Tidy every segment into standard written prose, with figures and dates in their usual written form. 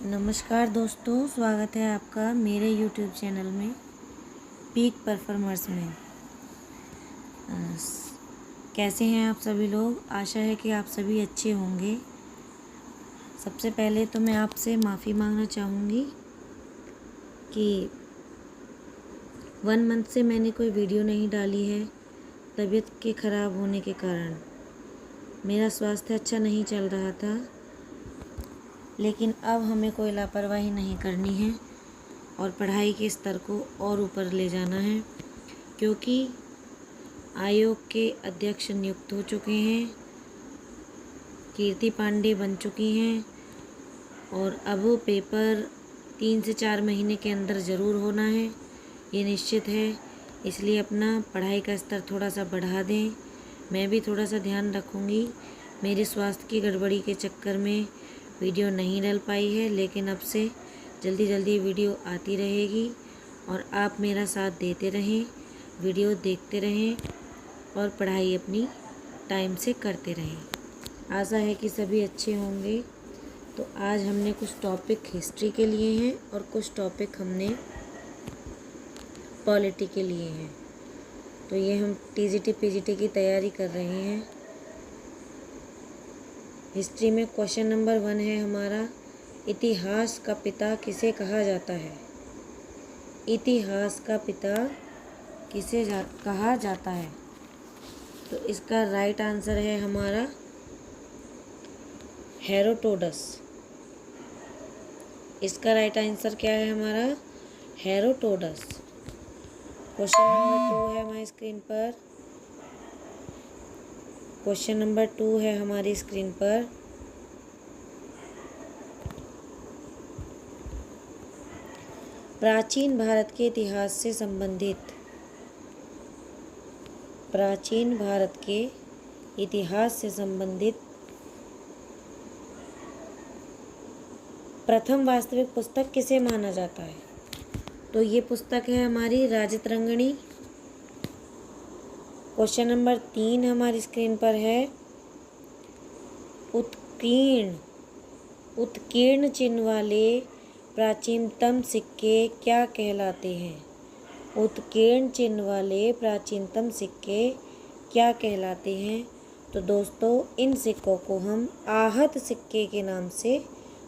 नमस्कार दोस्तों, स्वागत है आपका मेरे YouTube चैनल में पीक परफॉर्मर्स में। कैसे हैं आप सभी लोग? आशा है कि आप सभी अच्छे होंगे। सबसे पहले तो मैं आपसे माफ़ी मांगना चाहूँगी कि 1 मंथ से मैंने कोई वीडियो नहीं डाली है, तबीयत के ख़राब होने के कारण। मेरा स्वास्थ्य अच्छा नहीं चल रहा था, लेकिन अब हमें कोई लापरवाही नहीं करनी है और पढ़ाई के स्तर को और ऊपर ले जाना है, क्योंकि आयोग के अध्यक्ष नियुक्त हो चुके हैं, कीर्ति पांडे बन चुकी हैं और अब वो पेपर 3 से 4 महीने के अंदर ज़रूर होना है, ये निश्चित है। इसलिए अपना पढ़ाई का स्तर थोड़ा सा बढ़ा दें। मैं भी थोड़ा सा ध्यान रखूँगी। मेरे स्वास्थ्य की गड़बड़ी के चक्कर में वीडियो नहीं डल पाई है, लेकिन अब से जल्दी जल्दी वीडियो आती रहेगी और आप मेरा साथ देते रहें, वीडियो देखते रहें और पढ़ाई अपनी टाइम से करते रहें। आशा है कि सभी अच्छे होंगे। तो आज हमने कुछ टॉपिक हिस्ट्री के लिए हैं और कुछ टॉपिक हमने पॉलिटी के लिए हैं। तो ये हम टीजीटी पीजीटी की तैयारी कर रहे हैं। हिस्ट्री में क्वेश्चन नंबर 1 है हमारा, इतिहास का पिता किसे कहा जाता है? इतिहास का पिता किसे कहा जाता है? तो इसका राइट आंसर है हमारा हेरोडोटस। इसका राइट आंसर क्या है हमारा? हेरोडोटस। क्वेश्चन नंबर 2 है हमारी स्क्रीन पर। क्वेश्चन नंबर 2 है हमारी स्क्रीन पर। प्राचीन भारत के इतिहास से संबंधित, प्राचीन भारत के इतिहास से संबंधित प्रथम वास्तविक पुस्तक किसे माना जाता है? तो ये पुस्तक है हमारी राजतरंगिणी। क्वेश्चन नंबर 3 हमारी स्क्रीन पर है, उत्कीर्ण चिन्ह वाले प्राचीनतम सिक्के क्या कहलाते हैं? उत्कीर्ण चिन्ह वाले प्राचीनतम सिक्के क्या कहलाते हैं? तो दोस्तों, इन सिक्कों को हम आहत सिक्के के नाम से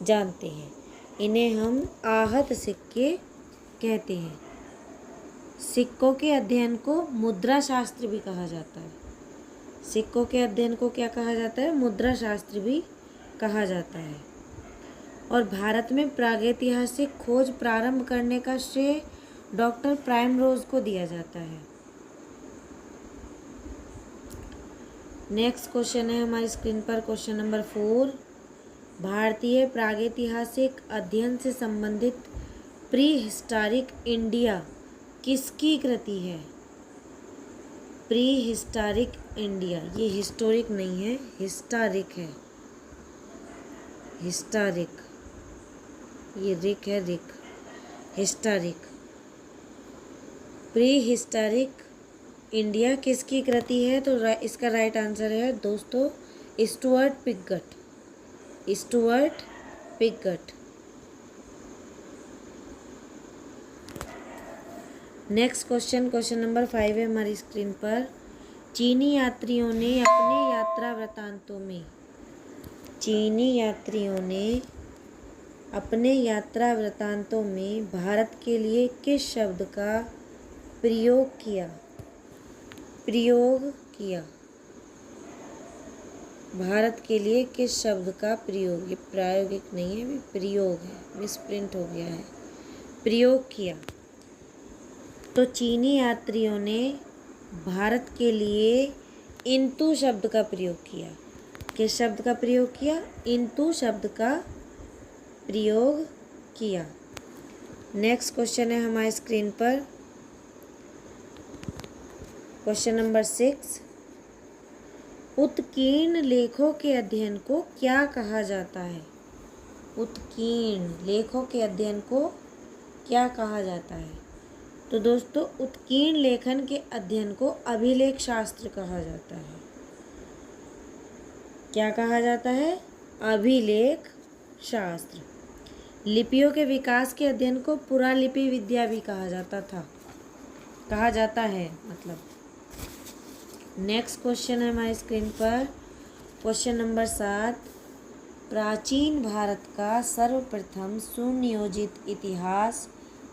जानते हैं। इन्हें हम आहत सिक्के कहते हैं। सिक्कों के अध्ययन को मुद्रा शास्त्र भी कहा जाता है। सिक्कों के अध्ययन को क्या कहा जाता है? मुद्रा शास्त्र भी कहा जाता है। और भारत में प्रागैतिहासिक खोज प्रारंभ करने का श्रेय डॉक्टर प्राइमरोज को दिया जाता है। नेक्स्ट क्वेश्चन है हमारी स्क्रीन पर, क्वेश्चन नंबर 4। भारतीय प्रागैतिहासिक अध्ययन से संबंधित प्री हिस्टोरिक इंडिया किसकी कृति है? प्री हिस्टोरिक इंडिया, ये हिस्टोरिक नहीं है, हिस्टोरिक है। हिस्टोरिक, ये रिक है, रिक, हिस्टोरिक। प्री हिस्टोरिक इंडिया किसकी कृति है? तो इसका राइट आंसर है दोस्तों Stuart Pigott. Stuart Pigott. Next question, question number 5 है हमारी स्क्रीन पर। चीनी यात्रियों ने अपने यात्रा वृत्तांतों में, चीनी यात्रियों ने अपने यात्रा वृत्तांतों में भारत के लिए किस शब्द का प्रयोग किया? प्रयोग किया। भारत के लिए किस शब्द का प्रयोग? ये प्रायोगिक नहीं है, प्रयोग है, मिसप्रिंट हो गया है। प्रयोग किया। तो चीनी यात्रियों ने भारत के लिए इंतु शब्द का प्रयोग किया। किस शब्द का प्रयोग किया? इंतु शब्द का प्रयोग किया। नेक्स्ट क्वेश्चन है हमारी स्क्रीन पर, क्वेश्चन नंबर 6। उत्कीर्ण लेखों के अध्ययन को क्या कहा जाता है? उत्कीर्ण लेखों के अध्ययन को क्या कहा जाता है? तो दोस्तों, उत्कीर्ण लेखन के अध्ययन को अभिलेख शास्त्र कहा जाता है। क्या कहा जाता है? अभिलेख शास्त्र। लिपियों के विकास के अध्ययन को पुरालिपि विद्या भी कहा जाता है मतलब। नेक्स्ट क्वेश्चन है हमारी स्क्रीन पर, क्वेश्चन नंबर 7। प्राचीन भारत का सर्वप्रथम सुनियोजित इतिहास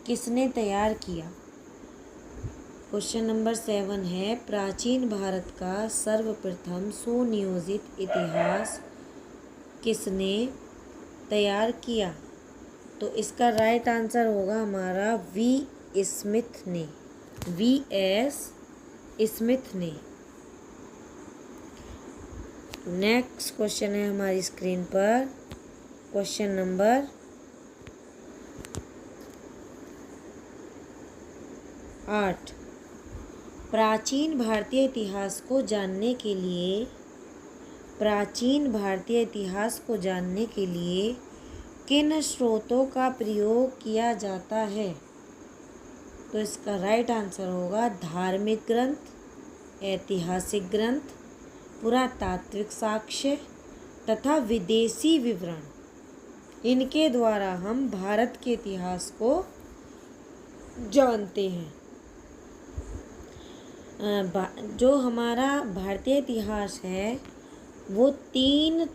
किसने तैयार किया? क्वेश्चन नंबर 7 है, प्राचीन भारत का सर्वप्रथम सुनियोजित इतिहास किसने तैयार किया? तो इसका राइट आंसर होगा हमारा वी स्मिथ ने, V.S. स्मिथ ने। नेक्स्ट क्वेश्चन है हमारी स्क्रीन पर, क्वेश्चन नंबर 8। प्राचीन भारतीय इतिहास को जानने के लिए किन स्रोतों का प्रयोग किया जाता है? तो इसका राइट आंसर होगा धार्मिक ग्रंथ, ऐतिहासिक ग्रंथ, पुरातात्विक साक्ष्य तथा विदेशी विवरण। इनके द्वारा हम भारत के इतिहास को जानते हैं। जो हमारा भारतीय इतिहास है वो 3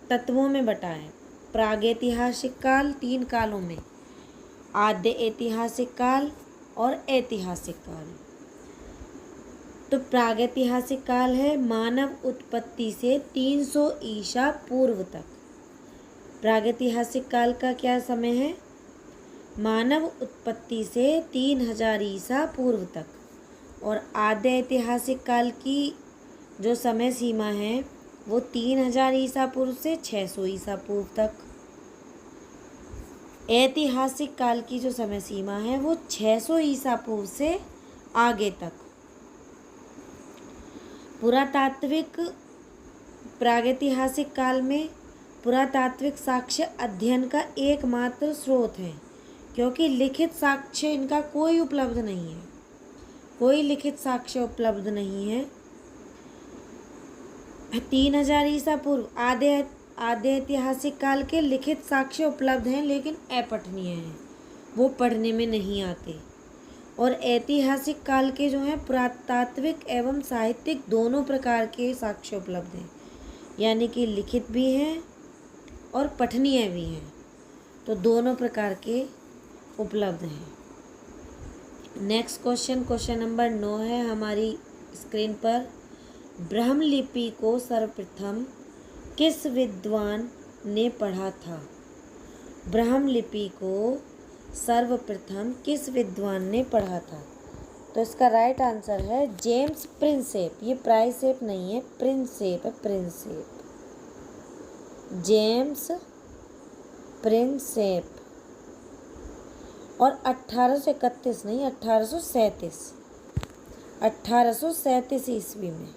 तत्वों में बटा है। प्रागैतिहासिक काल 3 कालों में, आद्य ऐतिहासिक काल और ऐतिहासिक काल। तो प्रागैतिहासिक काल है मानव उत्पत्ति से 300 ईसा पूर्व तक। प्रागैतिहासिक काल का क्या समय है? मानव उत्पत्ति से 3000 ईसा पूर्व तक। और आद्य ऐतिहासिक काल की जो समय सीमा है वो 3000 ईसा पूर्व से 600 ईसा पूर्व तक। ऐतिहासिक काल की जो समय सीमा है वो 600 ईसा पूर्व से आगे तक। पुरातात्विक प्रागैतिहासिक काल में पुरातात्विक साक्ष्य अध्ययन का एकमात्र स्रोत है, क्योंकि लिखित साक्ष्य इनका कोई उपलब्ध नहीं है, कोई लिखित साक्ष्य उपलब्ध नहीं है। 3000 ईसा पूर्व आद्य ऐतिहासिक काल के लिखित साक्ष्य उपलब्ध हैं, लेकिन अपठनीय हैं, वो पढ़ने में नहीं आते। और ऐतिहासिक काल के जो हैं पुरातात्विक एवं साहित्यिक दोनों प्रकार के साक्ष्य उपलब्ध हैं, यानी कि लिखित भी हैं और पठनीय भी हैं, तो दोनों प्रकार के उपलब्ध हैं। नेक्स्ट क्वेश्चन नंबर 9 है हमारी स्क्रीन पर। ब्रह्मलिपि को सर्वप्रथम किस विद्वान ने पढ़ा था? ब्रह्मलिपि को सर्वप्रथम किस विद्वान ने पढ़ा था? तो इसका राइट आंसर है जेम्स प्रिंसेप। ये प्राइसेप नहीं है, प्रिंसेप है, प्रिंसेप, जेम्स प्रिंसेप। और 1831 नहीं, 1837 ईस्वी में,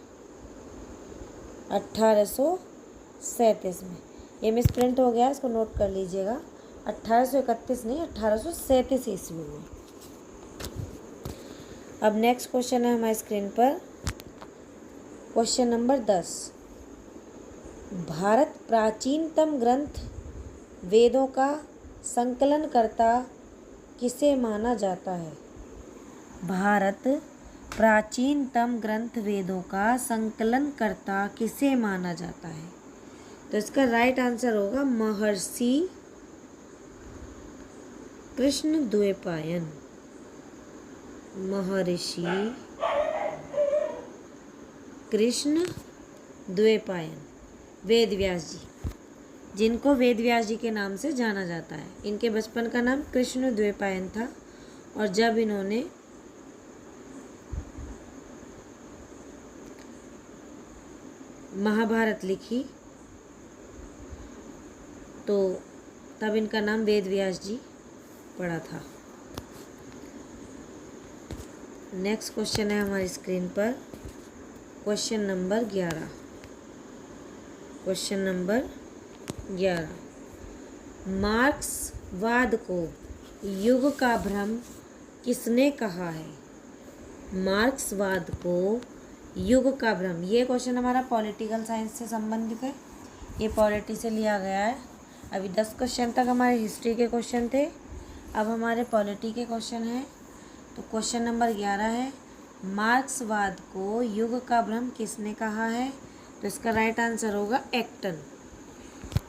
1837 में। ये मिस प्रिंट हो गया, इसको नोट कर लीजिएगा। 1831 नहीं, 1837 ईस्वी में। अब नेक्स्ट क्वेश्चन है हमारी स्क्रीन पर, क्वेश्चन नंबर 10। भारत प्राचीनतम ग्रंथ वेदों का संकलनकर्ता किसे माना जाता है? भारत प्राचीनतम ग्रंथ वेदों का संकलनकर्ता किसे माना जाता है? तो इसका राइट आंसर होगा महर्षि कृष्णद्वैपायन। महर्षि कृष्णद्वैपायन, वेदव्यास जी, जिनको वेदव्यास जी के नाम से जाना जाता है। इनके बचपन का नाम कृष्णद्वैपायन था, और जब इन्होंने महाभारत लिखी तो तब इनका नाम वेदव्यास जी पड़ा था। नेक्स्ट क्वेश्चन है हमारी स्क्रीन पर, क्वेश्चन नंबर 11। Question number 11। मार्क्सवाद को युग का भ्रम किसने कहा है? मार्क्सवाद को युग का भ्रम, ये क्वेश्चन हमारा पॉलिटिकल साइंस से संबंधित है, ये पॉलिटी से लिया गया है। अभी 10 क्वेश्चन तक हमारे हिस्ट्री के क्वेश्चन थे, अब हमारे पॉलिटी के क्वेश्चन हैं। तो क्वेश्चन नंबर 11 है, मार्क्सवाद को युग का भ्रम किसने कहा है? तो इसका राइट आंसर होगा एक्टन।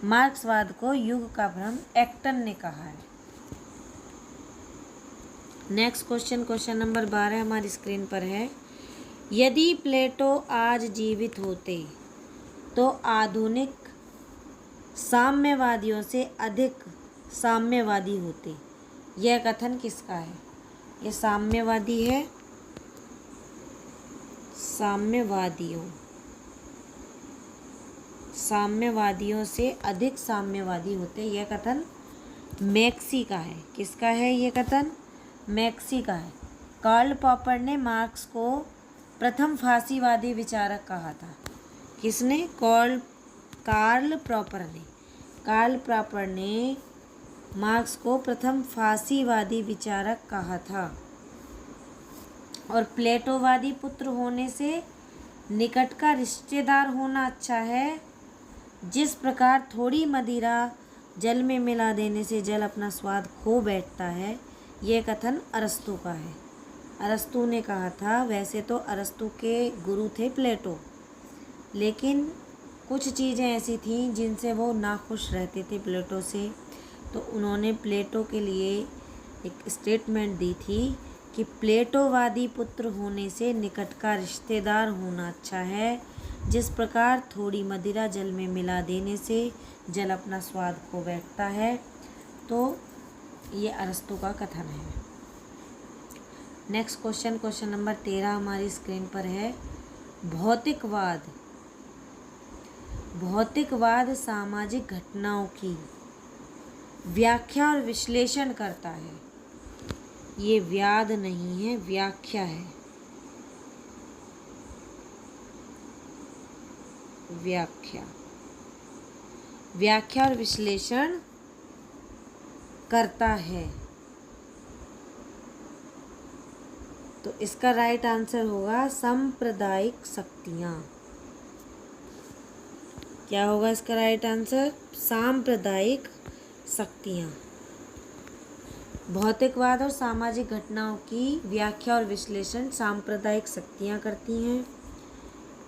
मार्क्सवाद को युग का भ्रम एक्टन ने कहा है। नेक्स्ट क्वेश्चन, क्वेश्चन नंबर 12 हमारी स्क्रीन पर है, यदि प्लेटो आज जीवित होते तो आधुनिक साम्यवादियों से अधिक साम्यवादी होते। यह कथन किसका है? यह साम्यवादी है, साम्यवादियों से अधिक साम्यवादी होते। यह कथन मैक्सी का है। किसका है ये कथन? मैक्सी का है। कार्ल पॉपर ने मार्क्स को प्रथम फांसीवादी विचारक कहा था। किसने? कार्ल पॉपर ने मार्क्स को प्रथम फांसीवादी विचारक कहा था। और प्लेटोवादी पुत्र होने से निकट का रिश्तेदार होना अच्छा है। जिस प्रकार थोड़ी मदिरा जल में मिला देने से जल अपना स्वाद खो बैठता है, यह कथन अरस्तु का है। अरस्तु ने कहा था। वैसे तो अरस्तु के गुरु थे प्लेटो, लेकिन कुछ चीज़ें ऐसी थीं जिनसे वो नाखुश रहते थे प्लेटो से, तो उन्होंने प्लेटो के लिए एक स्टेटमेंट दी थी कि प्लेटोवादी पुत्र होने से निकट का रिश्तेदार होना अच्छा है। जिस प्रकार थोड़ी मदिरा जल में मिला देने से जल अपना स्वाद खो बैठता है। तो ये अरस्तु का कथन है। नेक्स्ट क्वेश्चन, क्वेश्चन नंबर 13 हमारी स्क्रीन पर है, भौतिकवाद सामाजिक घटनाओं की व्याख्या और विश्लेषण करता है। ये व्याद नहीं है, व्याख्या है। व्याख्या और विश्लेषण करता है। तो इसका राइट आंसर होगा सांप्रदायिक शक्तियाँ। क्या होगा इसका राइट आंसर? सांप्रदायिक शक्तियाँ। भौतिकवाद और सामाजिक घटनाओं की व्याख्या और विश्लेषण सांप्रदायिक शक्तियाँ करती हैं।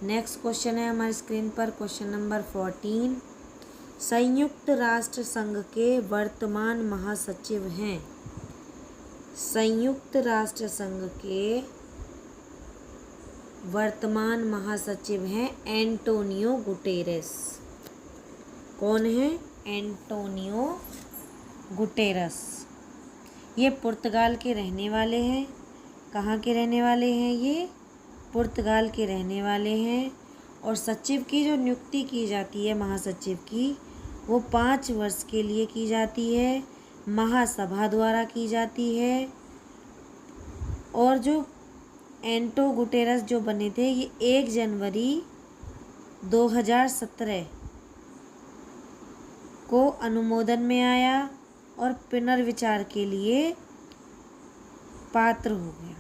नेक्स्ट क्वेश्चन है हमारी स्क्रीन पर, क्वेश्चन नंबर 14, संयुक्त राष्ट्र संघ के वर्तमान महासचिव हैं। संयुक्त राष्ट्र संघ के वर्तमान महासचिव हैं एंटोनियो गुटेरेस। कौन है? Antonio Guterres. ये पुर्तगाल के रहने वाले हैं। कहाँ के रहने वाले हैं ये? पुर्तगाल के रहने वाले हैं। और सचिव की जो नियुक्ति की जाती है, महासचिव की, वो 5 वर्ष के लिए की जाती है, महासभा द्वारा की जाती है। और जो एंटो गुटेरस जो बने थे, ये 1 जनवरी 2017 को अनुमोदन में आया और पुनर्विचार के लिए पात्र हो गया।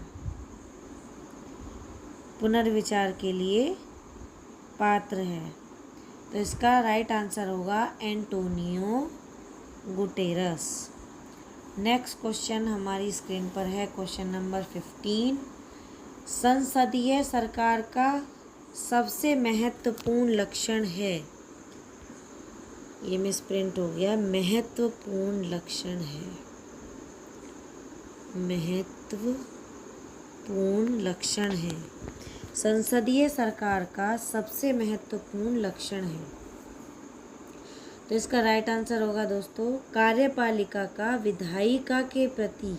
पुनर्विचार के लिए पात्र है। तो इसका राइट आंसर होगा एंटोनियो गुटेरस। नेक्स्ट क्वेश्चन हमारी स्क्रीन पर है, क्वेश्चन नंबर 15, संसदीय सरकार का सबसे महत्वपूर्ण लक्षण है। ये मिसप्रिंट हो गया, महत्वपूर्ण लक्षण है। महत्वपूर्ण लक्षण है। संसदीय सरकार का सबसे महत्वपूर्ण लक्षण है। तो इसका राइट आंसर होगा दोस्तों, कार्यपालिका का विधायिका के प्रति,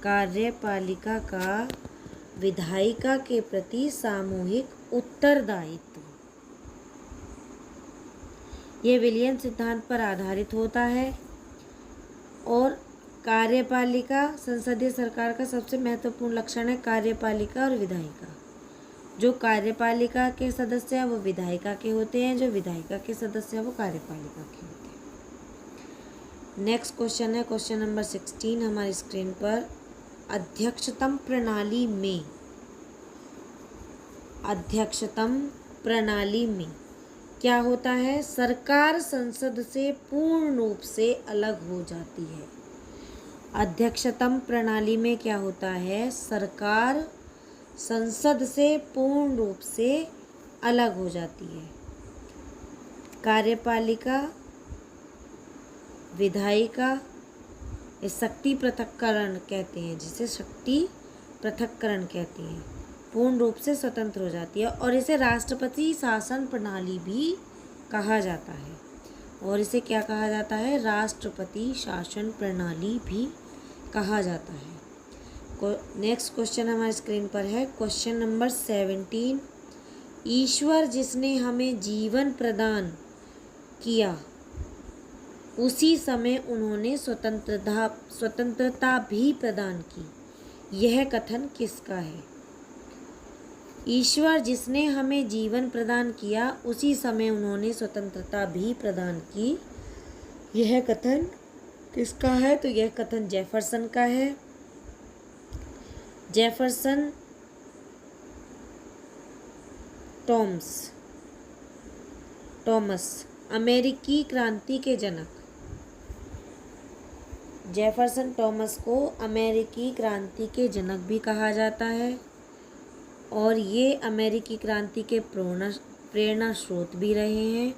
कार्यपालिका का विधायिका के प्रति सामूहिक उत्तरदायित्व। ये विलियम सिद्धांत पर आधारित होता है। और कार्यपालिका, संसदीय सरकार का सबसे महत्वपूर्ण लक्षण है कार्यपालिका और विधायिका। जो कार्यपालिका के सदस्य हैं वो विधायिका के होते हैं, जो विधायिका के सदस्य हैं वो कार्यपालिका के होते हैं। नेक्स्ट क्वेश्चन है क्वेश्चन नंबर 16 हमारी स्क्रीन पर, अध्यक्षतम प्रणाली में क्या होता है? सरकार संसद से पूर्ण रूप से अलग हो जाती है। अध्यक्षतम प्रणाली में क्या होता है? सरकार संसद से पूर्ण रूप से अलग हो जाती है। कार्यपालिका, विधायिका, शक्ति पृथक्करण कहते हैं, जिसे शक्ति पृथक्करण कहते हैं, पूर्ण रूप से स्वतंत्र हो जाती है। और इसे राष्ट्रपति शासन प्रणाली भी कहा जाता है। और इसे क्या कहा जाता है? राष्ट्रपति शासन प्रणाली भी कहा जाता है। नेक्स्ट क्वेश्चन हमारे स्क्रीन पर है, क्वेश्चन नंबर 17। ईश्वर जिसने हमें जीवन प्रदान किया, उसी समय उन्होंने स्वतंत्रता भी प्रदान की। यह कथन किसका है? ईश्वर जिसने हमें जीवन प्रदान किया, उसी समय उन्होंने स्वतंत्रता भी प्रदान की। यह कथन किसका है? तो यह कथन जेफरसन का है। जेफरसन टॉमस अमेरिकी क्रांति के जनक। जेफरसन टॉमस को अमेरिकी क्रांति के जनक भी कहा जाता है और ये अमेरिकी क्रांति के प्रेरणा स्रोत भी रहे हैं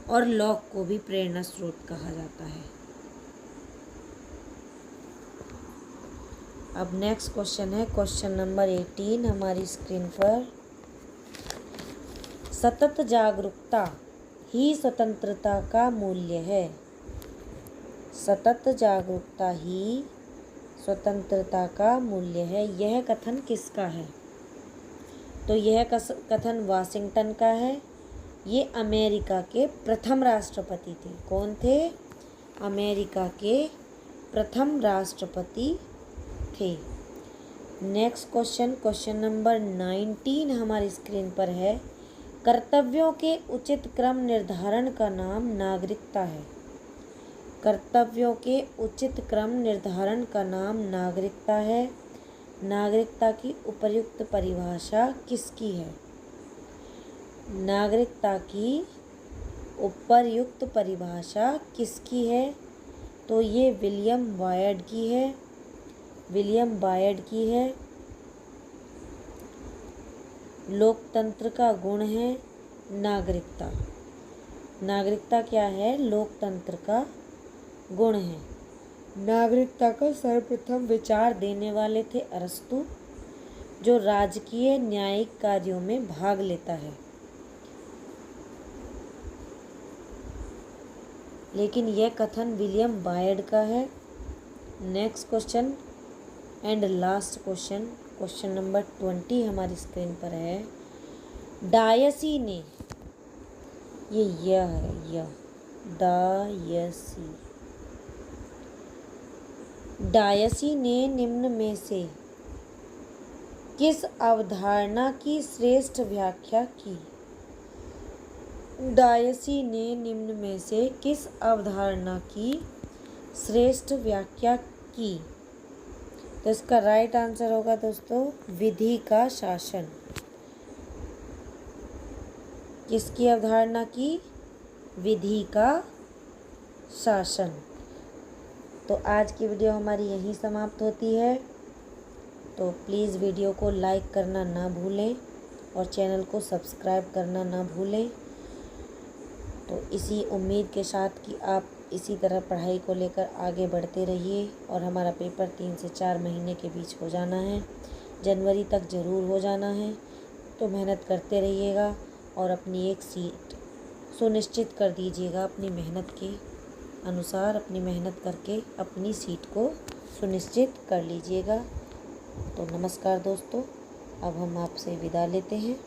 और लॉक को भी प्रेरणा स्रोत कहा जाता है। अब नेक्स्ट क्वेश्चन है, क्वेश्चन नंबर 18 हमारी स्क्रीन पर। सतत जागरूकता ही स्वतंत्रता का मूल्य है। सतत जागरूकता ही स्वतंत्रता का मूल्य है। यह कथन किसका है? तो यह कथन वाशिंगटन का है। ये अमेरिका के प्रथम राष्ट्रपति थे। कौन थे? अमेरिका के प्रथम राष्ट्रपति थे। नेक्स्ट क्वेश्चन, क्वेश्चन नंबर 19 हमारी स्क्रीन पर है। कर्तव्यों के उचित क्रम निर्धारण का नाम नागरिकता है। कर्तव्यों के उचित क्रम निर्धारण का नाम नागरिकता है। नागरिकता की उपर्युक्त परिभाषा किसकी है? नागरिकता की उपर्युक्त परिभाषा किसकी है? तो ये विलियम बायड की है। विलियम बायड की है। लोकतंत्र का गुण है नागरिकता। नागरिकता क्या है? लोकतंत्र का गुण है। नागरिकता का सर्वप्रथम विचार देने वाले थे अरस्तु, जो राजकीय न्यायिक कार्यों में भाग लेता है। लेकिन यह कथन विलियम बायड का है। Next question and last question, question number 20 हमारी स्क्रीन पर है। डायसी ने, यह है डायसी। डायसी ने निम्न में से किस अवधारणा की श्रेष्ठ व्याख्या की? डायसी ने निम्न में से किस अवधारणा की श्रेष्ठ व्याख्या की? तो इसका राइट आंसर होगा दोस्तों विधि का शासन। किसकी अवधारणा की? विधि का शासन। तो आज की वीडियो हमारी यहीं समाप्त होती है। तो प्लीज़ वीडियो को लाइक करना ना भूलें और चैनल को सब्सक्राइब करना ना भूलें। तो इसी उम्मीद के साथ कि आप इसी तरह पढ़ाई को लेकर आगे बढ़ते रहिए और हमारा पेपर 3 से 4 महीने के बीच हो जाना है। जनवरी तक ज़रूर हो जाना है। तो मेहनत करते रहिएगा और अपनी एक सीट सुनिश्चित कर दीजिएगा। अपनी मेहनत के अनुसार अपनी मेहनत करके अपनी सीट को सुनिश्चित कर लीजिएगा। तो नमस्कार दोस्तों, अब हम आपसे विदा लेते हैं।